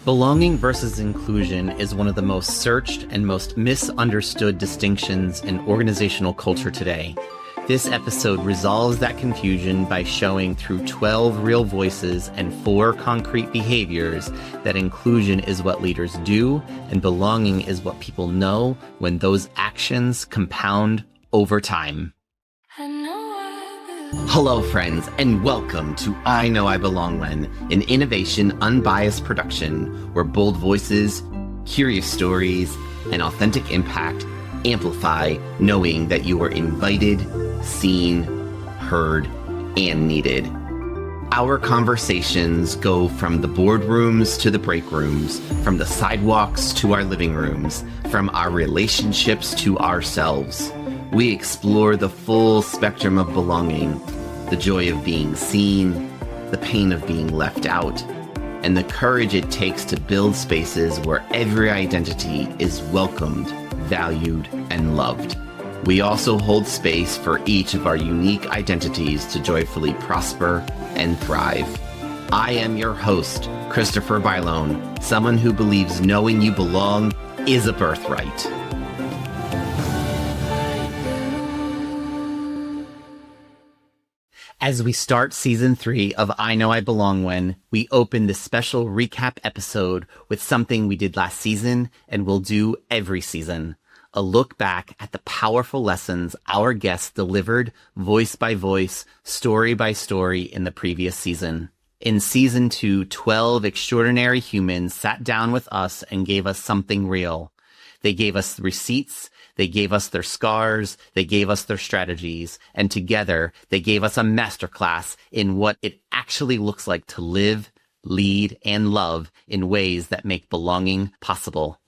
Belonging versus inclusion is one of the most searched and most misunderstood distinctions in organizational culture today. This episode resolves that confusion by showing through 12 real voices and 4 concrete behaviors that inclusion is what leaders do and belonging is what people know when those actions compound over time. Hello, friends, and welcome to I Know I Belong When, an Innovation Unbiased production where bold voices, curious stories, and authentic impact amplify knowing that you are invited, seen, heard, and needed. Our conversations go from the boardrooms to the break rooms, from the sidewalks to our living rooms, from our relationships to ourselves. We explore the full spectrum of belonging, the joy of being seen, the pain of being left out, and the courage it takes to build spaces where every identity is welcomed, valued, and loved. We also hold space for each of our unique identities to joyfully prosper and thrive. I am your host, Christopher Bylone, someone who believes knowing you belong is a birthright. As we start season 3 of I Know I Belong When, we open this special recap episode with something we did last season and will do every season. A look back at the powerful lessons our guests delivered voice by voice, story by story in the previous season. In season 2, 12 extraordinary humans sat down with us and gave us something real. They gave us receipts, they gave us their scars, they gave us their strategies, and together they gave us a masterclass in what it actually looks like to live, lead, and love in ways that make belonging possible.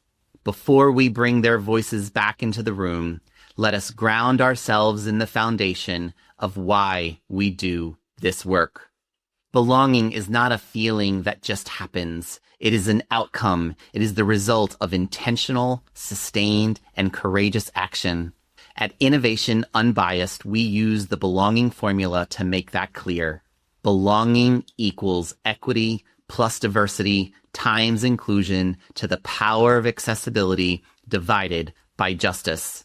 Before we bring their voices back into the room, let us ground ourselves in the foundation of why we do this work. Belonging is not a feeling that just happens. It is an outcome. It is the result of intentional, sustained, and courageous action. At Innovation Unbiased, we use the belonging formula to make that clear. Belonging equals equity plus diversity times inclusion to the power of accessibility divided by justice.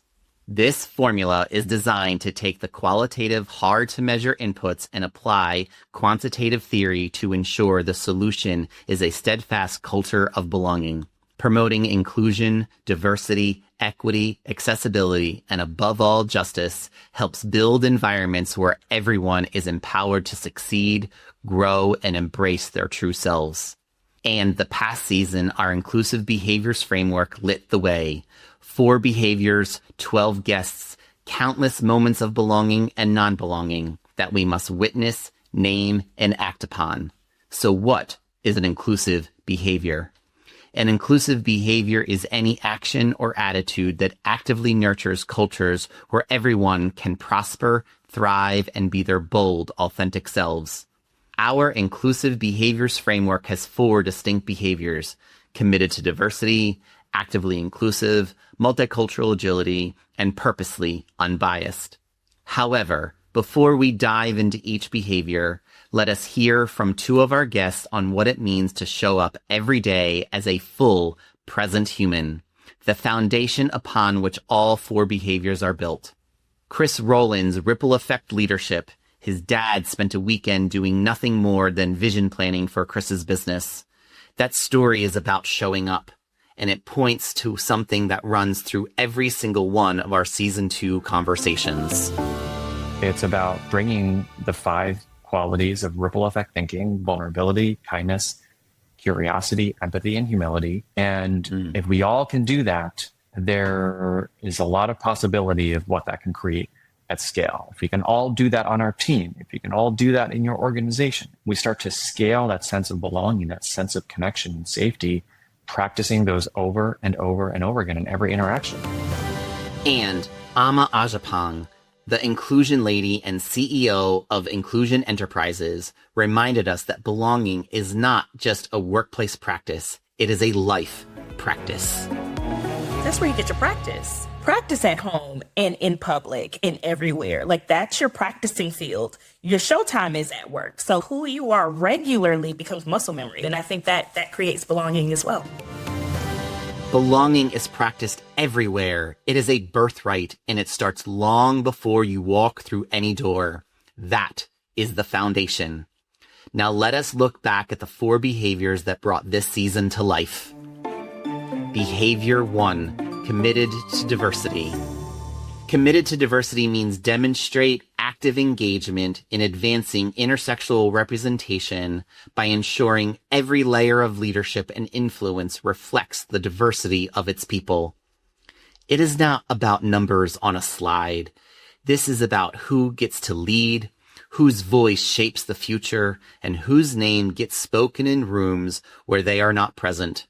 This formula is designed to take the qualitative, hard-to-measure inputs and apply quantitative theory to ensure the solution is a steadfast culture of belonging. Promoting inclusion, diversity, equity, accessibility, and above all, justice helps build environments where everyone is empowered to succeed, grow, and embrace their true selves. And the past season, our inclusive behaviors framework lit the way. 4 behaviors, 12 guests, countless moments of belonging and non-belonging that we must witness, name, and act upon. So what is an inclusive behavior? An inclusive behavior is any action or attitude that actively nurtures cultures where everyone can prosper, thrive, and be their bold, authentic selves. Our inclusive behaviors framework has 4 distinct behaviors: committed to diversity, actively inclusive, multicultural agility, and purposefully unbiased. However, before we dive into each behavior, let us hear from 2 of our guests on what it means to show up every day as a full, present human, the foundation upon which all 4 behaviors are built. Chris Rowland's ripple effect leadership. His dad spent a weekend doing nothing more than vision planning for Chris's business. That story is about showing up, and it points to something that runs through every single one of our season 2 conversations. It's about bringing the 5 qualities of ripple effect thinking: vulnerability, kindness, curiosity, empathy, and humility. And if we all can do that, there is a lot of possibility of what that can create at scale. If we can all do that on our team, if you can all do that in your organization, we start to scale that sense of belonging, that sense of connection and safety, practicing those over and over and over again in every interaction. And Amma Ajapong, the inclusion lady and CEO of Inclusion Enterprises, reminded us that belonging is not just a workplace practice, it is a life practice. That's where you get your practice. Practice at home and in public and everywhere. Like, that's your practicing field. Your showtime is at work. So who you are regularly becomes muscle memory. And I think that creates belonging as well. Belonging is practiced everywhere. It is a birthright, and it starts long before you walk through any door. That is the foundation. Now let us look back at the 4 behaviors that brought this season to life. Behavior 1, committed to diversity. Committed to diversity means demonstrate active engagement in advancing intersectional representation by ensuring every layer of leadership and influence reflects the diversity of its people. It is not about numbers on a slide. This is about who gets to lead, whose voice shapes the future, and whose name gets spoken in rooms where they are not present.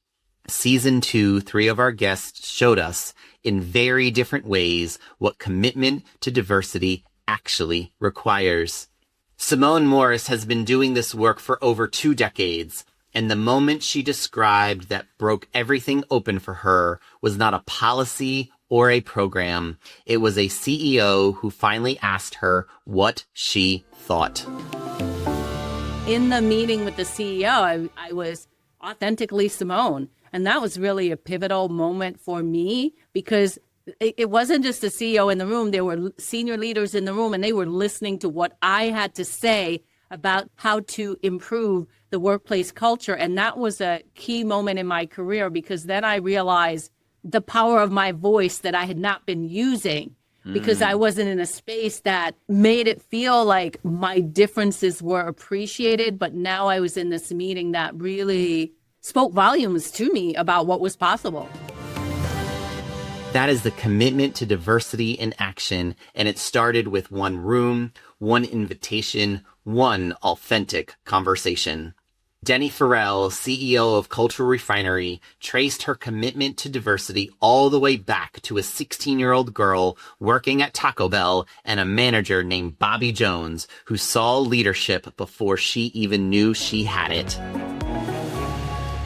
Season 2, 3 of our guests showed us in very different ways what commitment to diversity actually requires. Simone Morris has been doing this work for over 2 decades, and the moment she described that broke everything open for her was not a policy or a program. It was a CEO who finally asked her what she thought. In the meeting with the CEO, I was authentically Simone. And that was really a pivotal moment for me, because it wasn't just the CEO in the room. There were senior leaders in the room, and they were listening to what I had to say about how to improve the workplace culture. And that was a key moment in my career, because then I realized the power of my voice that I had not been using, because I wasn't in a space that made it feel like my differences were appreciated. But now I was in this meeting that really spoke volumes to me about what was possible. That is the commitment to diversity in action, and it started with 1 room, 1 invitation, 1 authentic conversation. Denny Farrell, CEO of Cultural Refinery, traced her commitment to diversity all the way back to a 16-year-old girl working at Taco Bell and a manager named Bobby Jones, who saw leadership before she even knew she had it.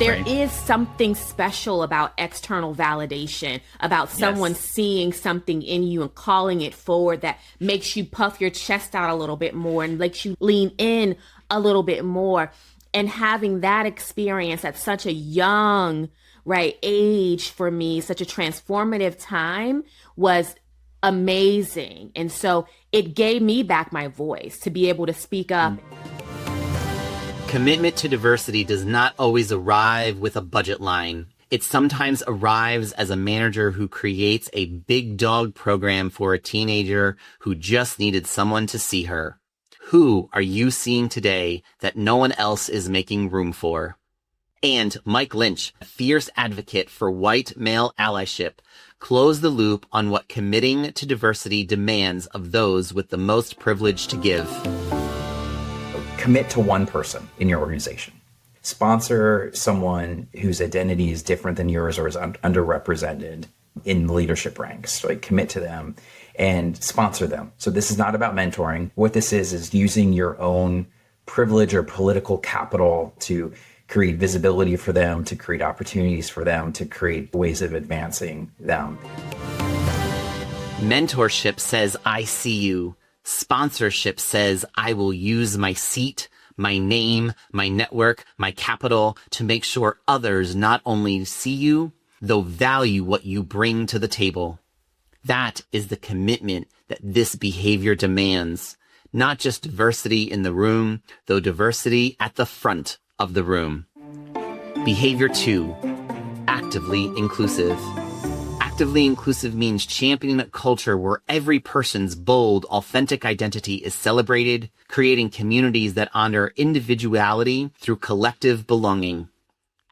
There is something special about external validation, about someone seeing something in you and calling it forward that makes you puff your chest out a little bit more and makes you lean in a little bit more. And having that experience at such a young, age for me, such a transformative time, was amazing. And so it gave me back my voice to be able to speak up. Commitment to diversity does not always arrive with a budget line. It sometimes arrives as a manager who creates a big dog program for a teenager who just needed someone to see her. Who are you seeing today that no one else is making room for? And Mike Lynch, a fierce advocate for white male allyship, closed the loop on what committing to diversity demands of those with the most privilege to give. Commit to 1 person in your organization. Sponsor someone whose identity is different than yours or is underrepresented in leadership ranks. Commit to them and sponsor them. So this is not about mentoring. What this is using your own privilege or political capital to create visibility for them, to create opportunities for them, to create ways of advancing them. Mentorship says, I see you. Sponsorship says, I will use my seat, my name, my network, my capital to make sure others not only see you, though value what you bring to the table. That is the commitment that this behavior demands. Not just diversity in the room, though diversity at the front of the room. Behavior 2, actively inclusive. Actively inclusive means championing a culture where every person's bold, authentic identity is celebrated, creating communities that honor individuality through collective belonging.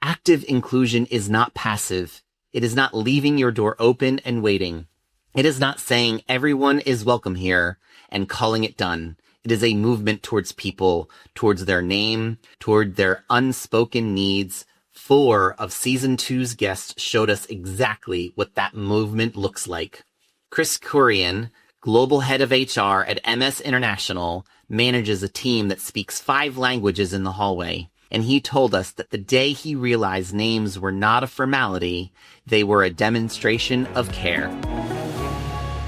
Active inclusion is not passive. It is not leaving your door open and waiting. It is not saying everyone is welcome here and calling it done. It is a movement towards people, towards their name, toward their unspoken needs. 4 of season 2's guests showed us exactly what that movement looks like. Chris Kurian, global head of HR at MS International, manages a team that speaks 5 languages in the hallway. and he told us that the day he realized names were not a formality, they were a demonstration of care.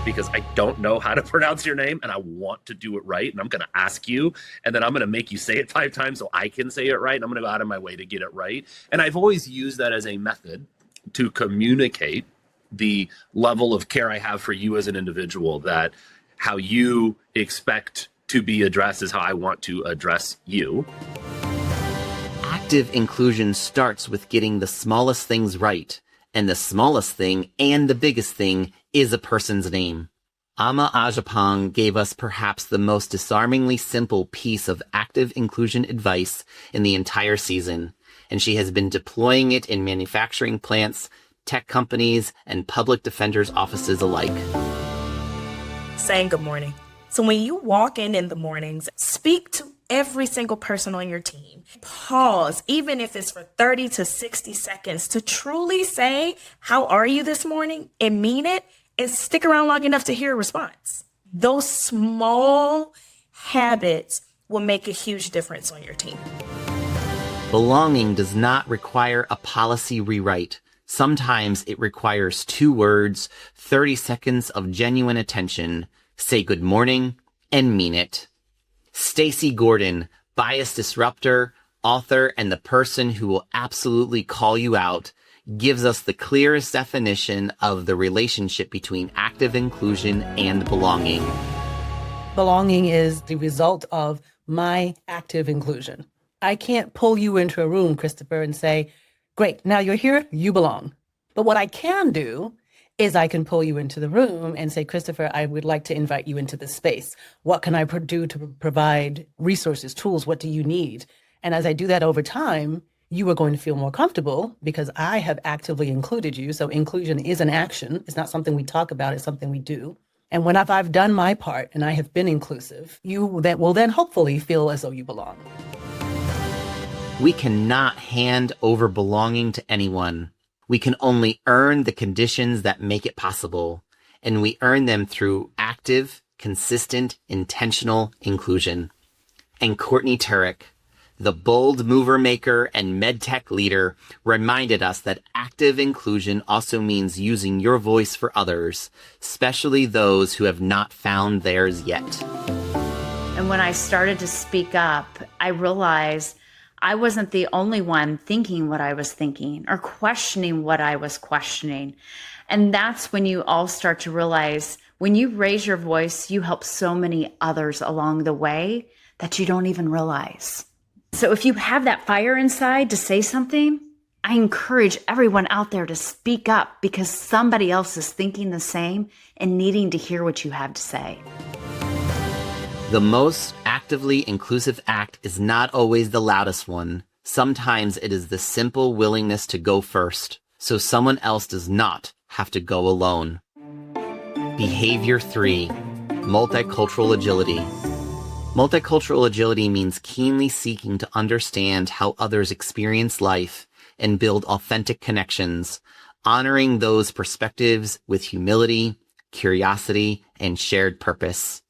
Because I don't know how to pronounce your name and I want to do it right. And I'm going to ask you, and then I'm going to make you say it 5 times so I can say it right. And I'm going to go out of my way to get it right. And I've always used that as a method to communicate the level of care I have for you as an individual, that how you expect to be addressed is how I want to address you. Active inclusion starts with getting the smallest things right. And the smallest thing and the biggest thing is a person's name. Amma Ajapong gave us perhaps the most disarmingly simple piece of active inclusion advice in the entire season, and she has been deploying it in manufacturing plants, tech companies, and public defenders' offices alike. Saying good morning. So when you walk in the mornings, speak to every single person on your team. Pause, even if it's for 30 to 60 seconds, to truly say, how are you this morning? And mean it, and stick around long enough to hear a response. Those small habits will make a huge difference on your team. Belonging does not require a policy rewrite. Sometimes it requires 2 words, 30 seconds of genuine attention. Say good morning and mean it. Stacy Gordon, bias disruptor, author, and the person who will absolutely call you out, gives us the clearest definition of the relationship between active inclusion and belonging. Belonging is the result of my active inclusion. I can't pull you into a room, Christopher, and say, great, now you're here, you belong. But what I can do is I can pull you into the room and say, Christopher, I would like to invite you into this space. What can I do to provide resources, tools? What do you need? And as I do that over time, you are going to feel more comfortable because I have actively included you. So inclusion is an action. It's not something we talk about. It's something we do. And when I've done my part and I have been inclusive, you will then hopefully feel as though you belong. We cannot hand over belonging to anyone. We can only earn the conditions that make it possible, and we earn them through active, consistent, intentional inclusion. And Courtney Turek, the bold mover maker and medtech leader, reminded us that active inclusion also means using your voice for others, especially those who have not found theirs yet. And when I started to speak up, I realized I wasn't the only one thinking what I was thinking or questioning what I was questioning. And that's when you all start to realize when you raise your voice, you help so many others along the way that you don't even realize. So if you have that fire inside to say something, I encourage everyone out there to speak up because somebody else is thinking the same and needing to hear what you have to say. The most actively inclusive act is not always the loudest one. Sometimes it is the simple willingness to go first, so someone else does not have to go alone. Behavior 3, multicultural agility. Multicultural agility means keenly seeking to understand how others experience life and build authentic connections, honoring those perspectives with humility, curiosity, and shared purpose.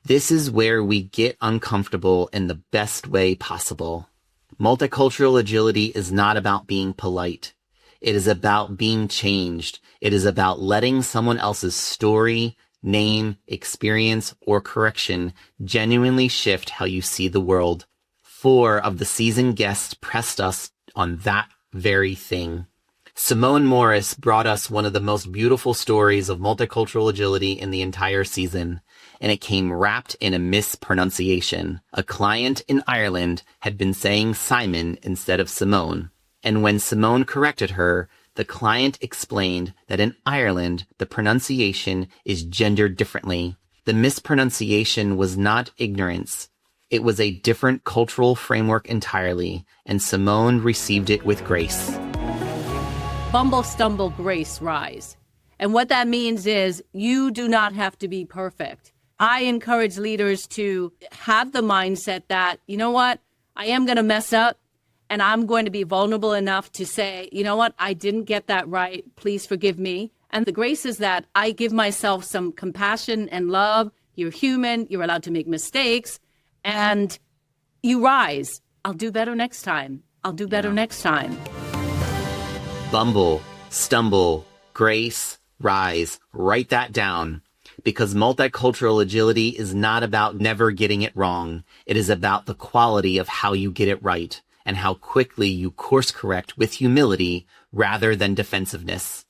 This is where we get uncomfortable in the best way possible. Multicultural agility is not about being polite. It is about being changed. It is about letting someone else's story, name, experience, or correction genuinely shift how you see the world. 4 of the season guests pressed us on that very thing. Simone Morris brought us one of the most beautiful stories of multicultural agility in the entire season, and it came wrapped in a mispronunciation. A client in Ireland had been saying Simon instead of Simone, and when Simone corrected her, the client explained that in Ireland, the pronunciation is gendered differently. The mispronunciation was not ignorance. It was a different cultural framework entirely, and Simone received it with grace. Bumble, stumble, grace, rise. And what that means is you do not have to be perfect. I encourage leaders to have the mindset that, you know what, I am going to mess up and I'm going to be vulnerable enough to say, you know what, I didn't get that right. Please forgive me. And the grace is that I give myself some compassion and love. You're human. You're allowed to make mistakes and you rise. I'll do better next time. I'll do better next time. Bumble, stumble, grace, rise. Write that down. Because multicultural agility is not about never getting it wrong. It is about the quality of how you get it right and how quickly you course correct with humility rather than defensiveness.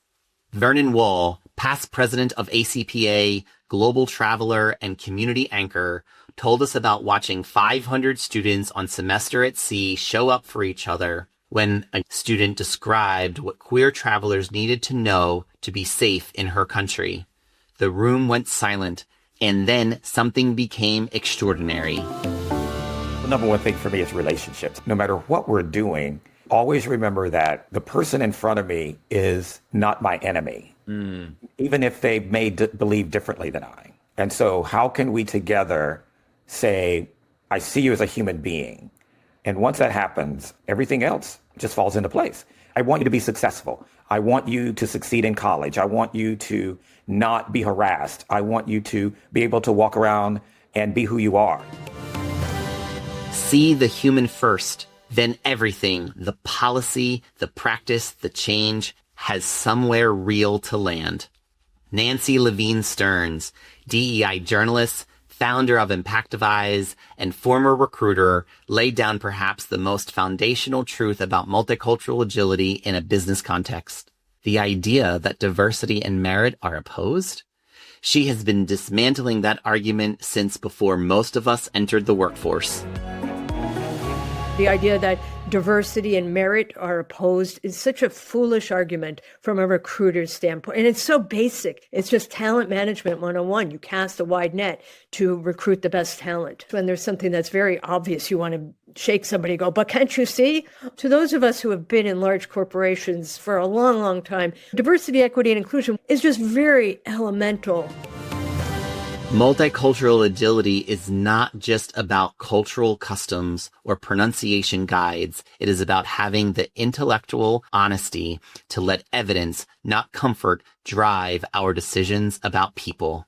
Vernon Wall, past president of ACPA, global traveler, and community anchor, told us about watching 500 students on Semester at Sea show up for each other when a student described what queer travelers needed to know to be safe in her country. The room went silent, and then something became extraordinary. The number one thing for me is relationships. No matter what we're doing, always remember that the person in front of me is not my enemy, even if they may believe differently than I. And so how can we together say, I see you as a human being? And once that happens, everything else just falls into place. I want you to be successful. I want you to succeed in college. I want you to not be harassed. I want you to be able to walk around and be who you are. See the human first, then everything, the policy, the practice, the change, has somewhere real to land. Nancy Levine Stearns, DEI journalist, founder of Impactivize, and former recruiter, laid down perhaps the most foundational truth about multicultural agility in a business context. The idea that diversity and merit are opposed? She has been dismantling that argument since before most of us entered the workforce. The idea that diversity and merit are opposed is such a foolish argument from a recruiter's standpoint. And it's so basic. It's just talent management 101. You cast a wide net to recruit the best talent. When there's something that's very obvious, you want to shake somebody and go, but can't you see? To those of us who have been in large corporations for a long, long time, diversity, equity, and inclusion is just very elemental. Multicultural agility is not just about cultural customs or pronunciation guides. It is about having the intellectual honesty to let evidence, not comfort, drive our decisions about people.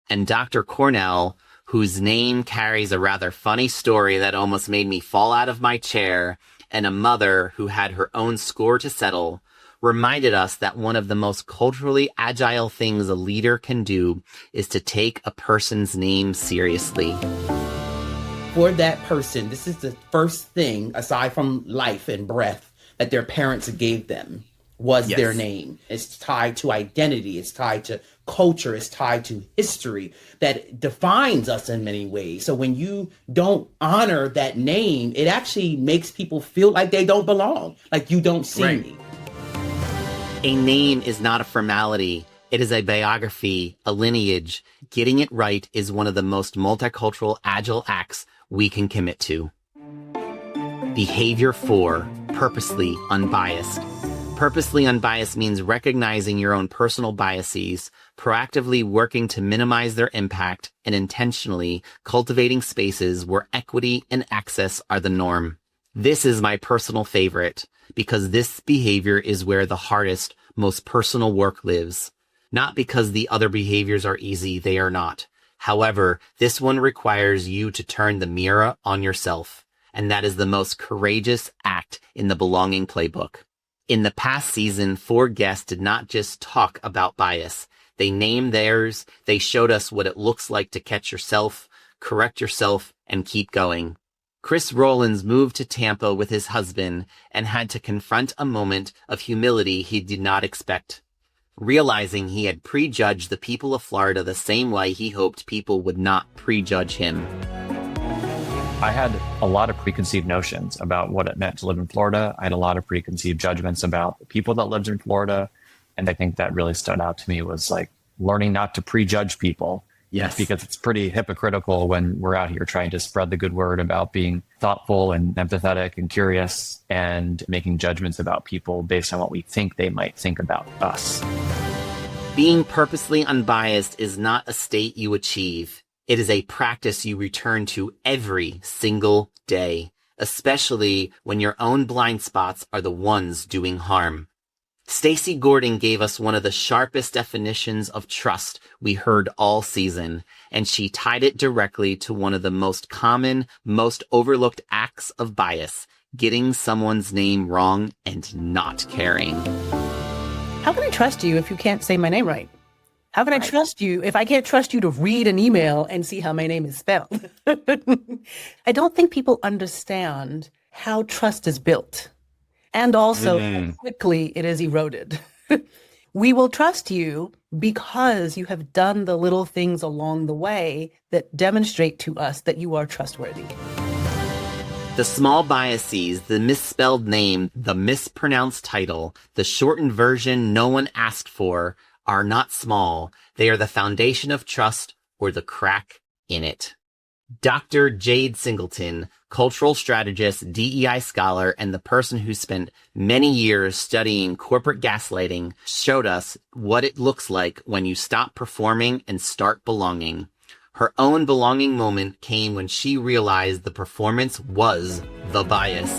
And Dr. Cornell, whose name carries a rather funny story that almost made me fall out of my chair, and a mother who had her own score to settle, reminded us that one of the most culturally agile things a leader can do is to take a person's name seriously. For that person, this is the first thing, aside from life and breath, that their parents gave them was their name. It's tied to identity. It's tied to culture. It's tied to history that defines us in many ways. So when you don't honor that name, it actually makes people feel like they don't belong, like you don't see me. A name is not a formality. It is a biography, a lineage. Getting it right is one of the most multicultural, agile acts we can commit to. Behavior 4, purposely unbiased. Purposely unbiased means recognizing your own personal biases, proactively working to minimize their impact, and intentionally cultivating spaces where equity and access are the norm. This is my personal favorite, because this behavior is where the hardest, most personal work lives. Not because the other behaviors are easy, they are not. However, this one requires you to turn the mirror on yourself, and that is the most courageous act in the Belonging Playbook. In the past season, 4 guests did not just talk about bias. They named theirs, they showed us what it looks like to catch yourself, correct yourself, and keep going. Chris Rollins moved to Tampa with his husband and had to confront a moment of humility he did not expect, realizing he had prejudged the people of Florida the same way he hoped people would not prejudge him. I had a lot of preconceived notions about what it meant to live in Florida. I had a lot of preconceived judgments about the people that lived in Florida. And I think that really stood out to me was like learning not to prejudge people. Yes. Because it's pretty hypocritical when we're out here trying to spread the good word about being thoughtful and empathetic and curious and making judgments about people based on what we think they might think about us. Being purposely unbiased is not a state you achieve. It is a practice you return to every single day, especially when your own blind spots are the ones doing harm. Stacey Gordon gave us one of the sharpest definitions of trust we heard all season, and she tied it directly to one of the most common, most overlooked acts of bias, getting someone's name wrong and not caring. How can I trust you if you can't say my name right? How can I trust you if I can't trust you to read an email and see how my name is spelled? I don't think people understand how trust is built and also how quickly it is eroded. We will trust you because you have done the little things along the way that demonstrate to us that you are trustworthy. The small biases, the misspelled name, the mispronounced title, the shortened version no one asked for are not small. They are the foundation of trust or the crack in it. Dr. Jade Singleton, cultural strategist, DEI scholar, and the person who spent many years studying corporate gaslighting, showed us what it looks like when you stop performing and start belonging. Her own belonging moment came when she realized the performance was the bias.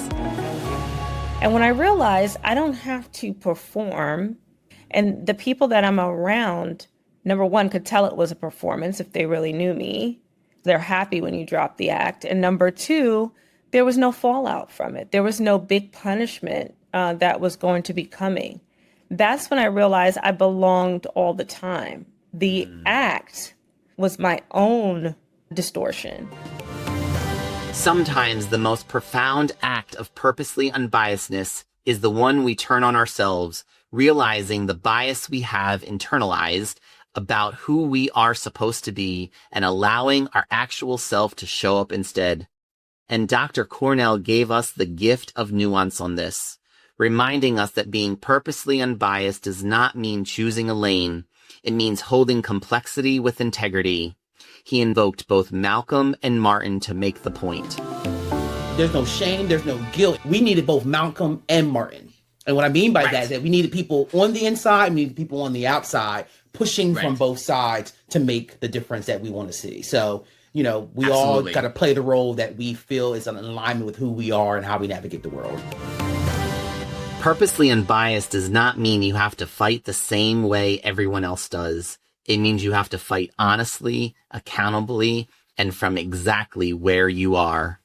And when I realized I don't have to perform, and the people that I'm around, number one, could tell it was a performance if they really knew me. They're happy when you drop the act. And number two, there was no fallout from it. There was no big punishment that was going to be coming. That's when I realized I belonged all the time. The act was my own distortion. Sometimes the most profound act of purposely unbiasedness is the one we turn on ourselves, realizing the bias we have internalized about who we are supposed to be and allowing our actual self to show up instead. And Dr. Cornell gave us the gift of nuance on this, reminding us that being purposely unbiased does not mean choosing a lane. It means holding complexity with integrity. He invoked both Malcolm and Martin to make the point. There's no shame, there's no guilt. We needed both Malcolm and Martin. And what I mean by that is that we needed people on the inside, we needed people on the outside, pushing from both sides to make the difference that we want to see. So, you know, we all got to play the role that we feel is in alignment with who we are and how we navigate the world. Purposely unbiased does not mean you have to fight the same way everyone else does. It means you have to fight honestly, accountably, and from exactly where you are.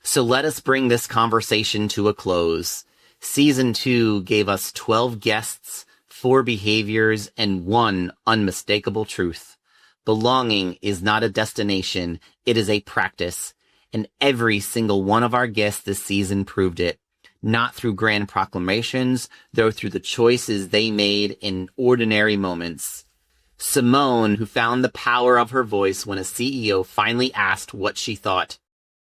So let us bring this conversation to a close. Season 2 gave us 12 guests, 4 behaviors, and 1 unmistakable truth. Belonging is not a destination, it is a practice. And every single one of our guests this season proved it. Not through grand proclamations, though through the choices they made in ordinary moments. Simone, who found the power of her voice when a CEO finally asked what she thought.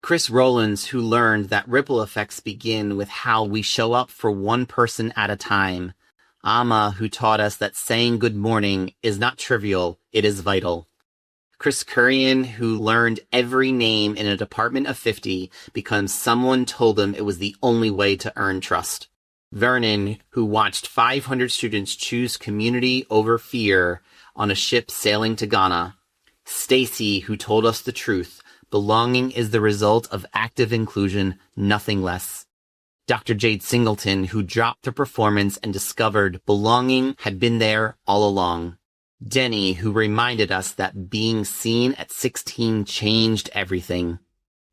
Chris Rowlands, who learned that ripple effects begin with how we show up for one person at a time. Amma, who taught us that saying good morning is not trivial, it is vital. Chris Kurian, who learned every name in a department of 50 because someone told him it was the only way to earn trust. Vernon, who watched 500 students choose community over fear on a ship sailing to Ghana. Stacy, who told us the truth. Belonging is the result of active inclusion, nothing less. Dr. Jade Singleton, who dropped the performance and discovered belonging had been there all along. Denny, who reminded us that being seen at 16 changed everything.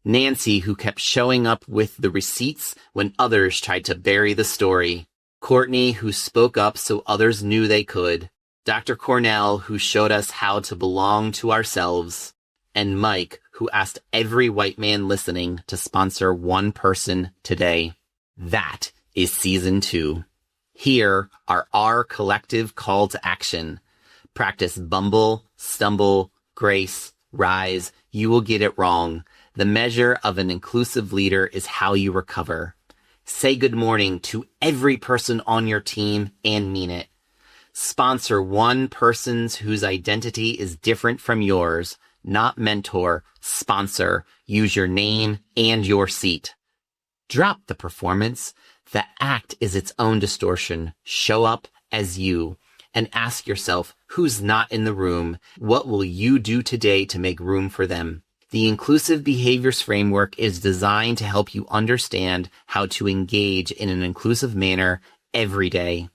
Nancy, who kept showing up with the receipts when others tried to bury the story. Courtney, who spoke up so others knew they could. Dr. Cornell, who showed us how to belong to ourselves. And Mike, who asked every white man listening to sponsor one person today. That is season 2. Here are our collective call to action. Practice bumble, stumble, grace, rise. You will get it wrong. The measure of an inclusive leader is how you recover. Say good morning to every person on your team and mean it. Sponsor one person whose identity is different from yours. Not mentor, sponsor. Use your name and your seat. Drop the performance. The act is its own distortion. Show up as you. And ask yourself, who's not in the room? What will you do today to make room for them? The Inclusive Behaviors Framework is designed to help you understand how to engage in an inclusive manner every day.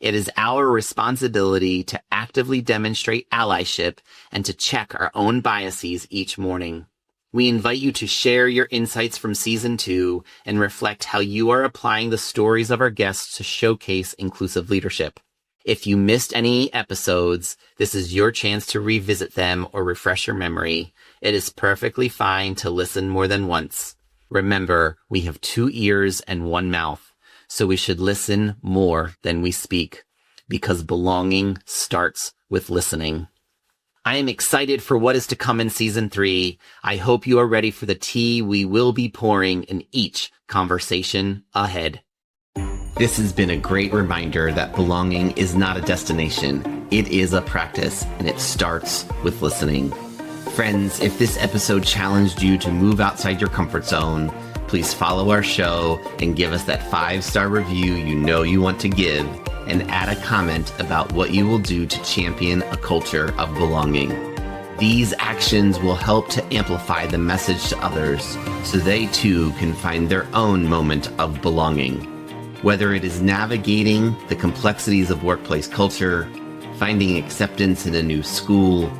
It is our responsibility to actively demonstrate allyship and to check our own biases each morning. We invite you to share your insights from season 2 and reflect how you are applying the stories of our guests to showcase inclusive leadership. If you missed any episodes, this is your chance to revisit them or refresh your memory. It is perfectly fine to listen more than once. Remember, we have 2 ears and 1 mouth, so we should listen more than we speak, because belonging starts with listening. I am excited for what is to come in season 3. I hope you are ready for the tea we will be pouring in each conversation ahead. This has been a great reminder that belonging is not a destination. It is a practice, and it starts with listening. Friends, if this episode challenged you to move outside your comfort zone, please follow our show and give us that 5-star review you know you want to give, and add a comment about what you will do to champion a culture of belonging. These actions will help to amplify the message to others so they too can find their own moment of belonging. Whether it is navigating the complexities of workplace culture, finding acceptance in a new school,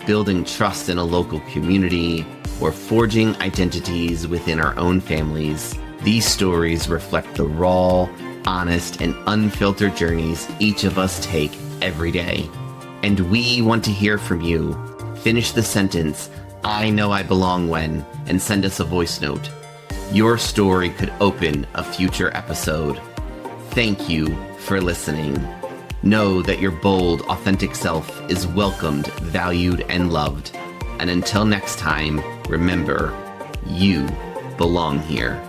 building trust in a local community, or forging identities within our own families, these stories reflect the raw, honest, and unfiltered journeys each of us take every day. And we want to hear from you. Finish the sentence, "I know I belong when," and send us a voice note. Your story could open a future episode. Thank you for listening. Know that your bold, authentic self is welcomed, valued, and loved. And until next time, remember, you belong here.